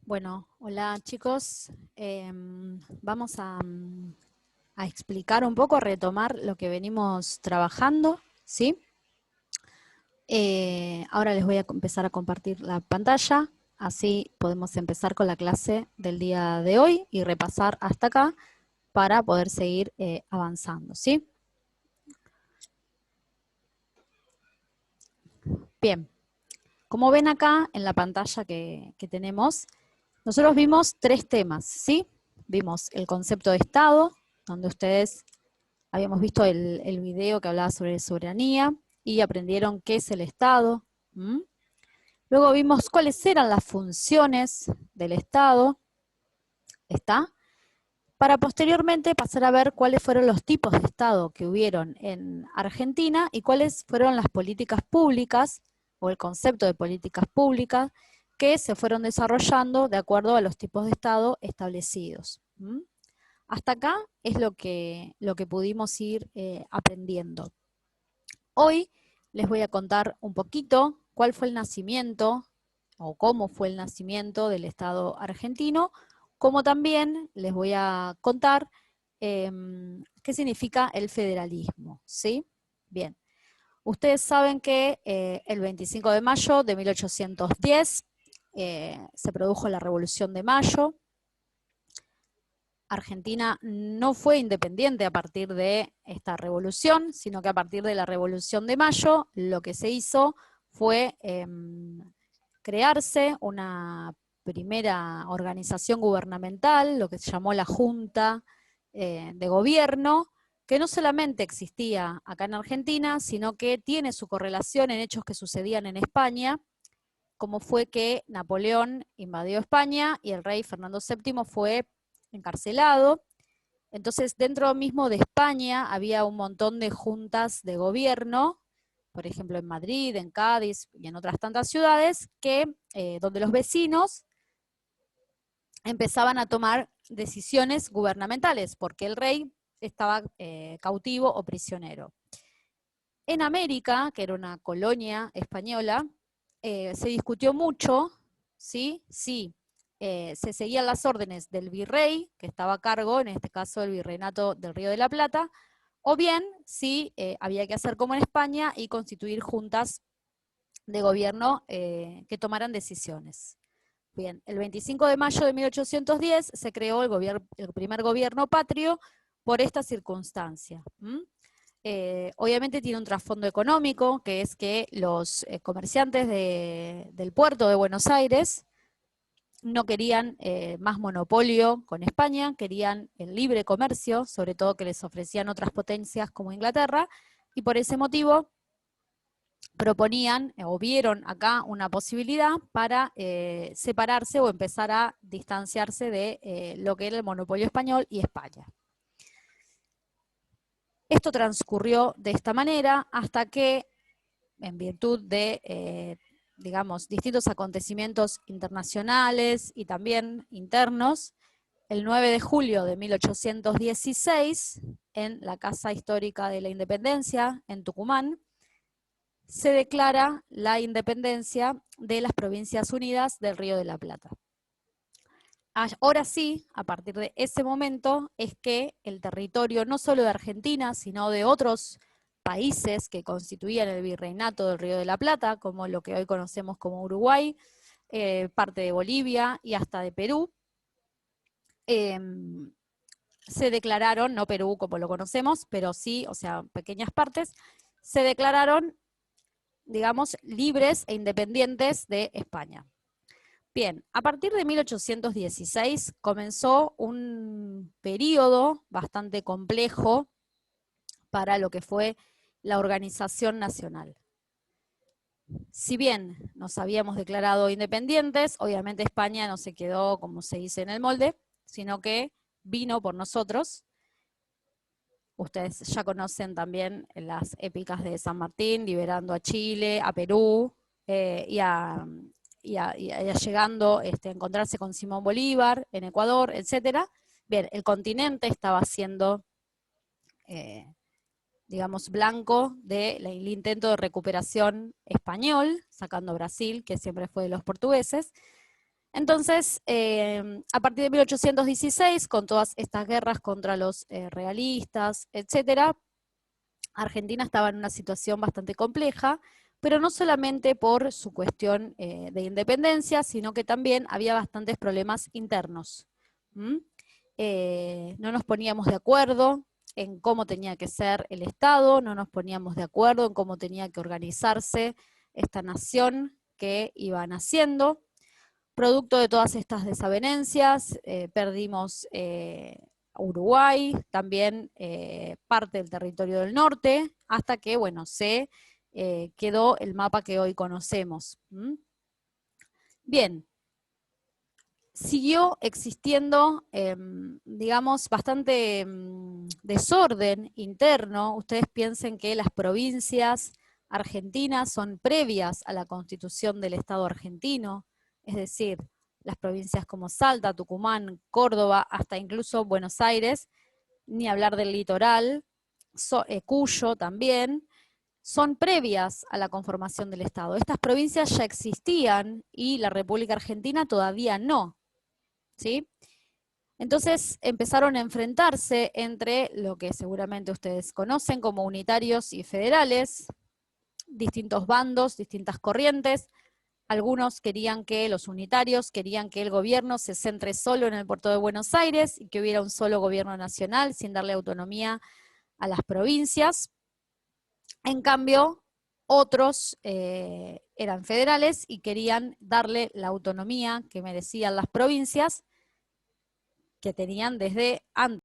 Bueno, hola chicos. Vamos a explicar un poco, a retomar lo que venimos trabajando, ¿sí? Ahora les voy a empezar a compartir la pantalla, así podemos empezar con la clase del día de hoy y repasar hasta acá para poder seguir avanzando, ¿sí? Bien, como ven acá en la pantalla que tenemos, nosotros vimos tres temas, ¿sí? Vimos el concepto de Estado, donde ustedes habíamos visto el video que hablaba sobre soberanía y aprendieron qué es el Estado. ¿Mm? Luego vimos cuáles eran las funciones del Estado, ¿está? Para posteriormente pasar a ver cuáles fueron los tipos de Estado que hubieron en Argentina y cuáles fueron las políticas públicas o el concepto de políticas públicas que se fueron desarrollando de acuerdo a los tipos de Estado establecidos. ¿Mm? Hasta acá es lo que pudimos ir aprendiendo. Hoy les voy a contar un poquito cuál fue el nacimiento o cómo fue el nacimiento del Estado argentino, como también les voy a contar qué significa el federalismo, ¿sí? Bien, ustedes saben que el 25 de mayo de 1810 se produjo la Revolución de Mayo. Argentina no fue independiente a partir de esta revolución, sino que a partir de la Revolución de Mayo lo que se hizo fue crearse una primera organización gubernamental, lo que se llamó la Junta de Gobierno, que no solamente existía acá en Argentina, sino que tiene su correlación en hechos que sucedían en España, como fue que Napoleón invadió España y el rey Fernando VII fue encarcelado. Entonces, dentro mismo de España había un montón de juntas de gobierno, por ejemplo en Madrid, en Cádiz y en otras tantas ciudades, donde los vecinos empezaban a tomar decisiones gubernamentales, porque el rey estaba cautivo o prisionero. En América, que era una colonia española, se discutió mucho, ¿sí? Si se seguían las órdenes del virrey, que estaba a cargo, en este caso el virreinato del Río de la Plata, o bien si había que hacer como en España y constituir juntas de gobierno que tomaran decisiones. Bien, el 25 de mayo de 1810 se creó el primer gobierno patrio por esta circunstancia. Obviamente tiene un trasfondo económico, que es que los comerciantes del puerto de Buenos Aires no querían más monopolio con España, querían el libre comercio, sobre todo que les ofrecían otras potencias como Inglaterra, y por ese motivo proponían o vieron acá una posibilidad para separarse o empezar a distanciarse de lo que era el monopolio español y España. Esto transcurrió de esta manera hasta que, en virtud de, digamos, distintos acontecimientos internacionales y también internos, el 9 de julio de 1816, en la Casa Histórica de la Independencia, en Tucumán, se declara la independencia de las Provincias Unidas del Río de la Plata. Ahora sí, a partir de ese momento, es que el territorio no solo de Argentina, sino de otros países que constituían el virreinato del Río de la Plata, como lo que hoy conocemos como Uruguay, parte de Bolivia y hasta de Perú, se declararon, no Perú como lo conocemos, pero sí, o sea, pequeñas partes, se declararon, digamos, libres e independientes de España. Bien, a partir de 1816 comenzó un periodo bastante complejo para lo que fue la organización nacional. Si bien nos habíamos declarado independientes, obviamente España no se quedó, como se dice, en el molde, sino que vino por nosotros. Ustedes ya conocen también las épicas de San Martín, liberando a Chile, a Perú y llegando a encontrarse con Simón Bolívar en Ecuador, etc. Bien, el continente estaba siendo, digamos, blanco del intento de recuperación español, sacando Brasil, que siempre fue de los portugueses. Entonces, a partir de 1816, con todas estas guerras contra los realistas, etcétera, Argentina estaba en una situación bastante compleja, pero no solamente por su cuestión de independencia, sino que también había bastantes problemas internos. No nos poníamos de acuerdo en cómo tenía que ser el Estado, no nos poníamos de acuerdo en cómo tenía que organizarse esta nación que iba naciendo. Producto de todas estas desavenencias, perdimos Uruguay, también parte del territorio del norte, hasta que, bueno, se quedó el mapa que hoy conocemos. Bien, siguió existiendo, digamos, bastante desorden interno. Ustedes piensen que las provincias argentinas son previas a la constitución del Estado argentino, es decir, las provincias como Salta, Tucumán, Córdoba, hasta incluso Buenos Aires, ni hablar del litoral, Cuyo también, son previas a la conformación del Estado. Estas provincias ya existían y la República Argentina todavía no. ¿Sí? Entonces empezaron a enfrentarse entre lo que seguramente ustedes conocen como unitarios y federales, distintos bandos, distintas corrientes. Algunos querían que los unitarios, querían que el gobierno se centre solo en el puerto de Buenos Aires y que hubiera un solo gobierno nacional sin darle autonomía a las provincias. En cambio, otros eran federales y querían darle la autonomía que merecían las provincias que tenían desde antes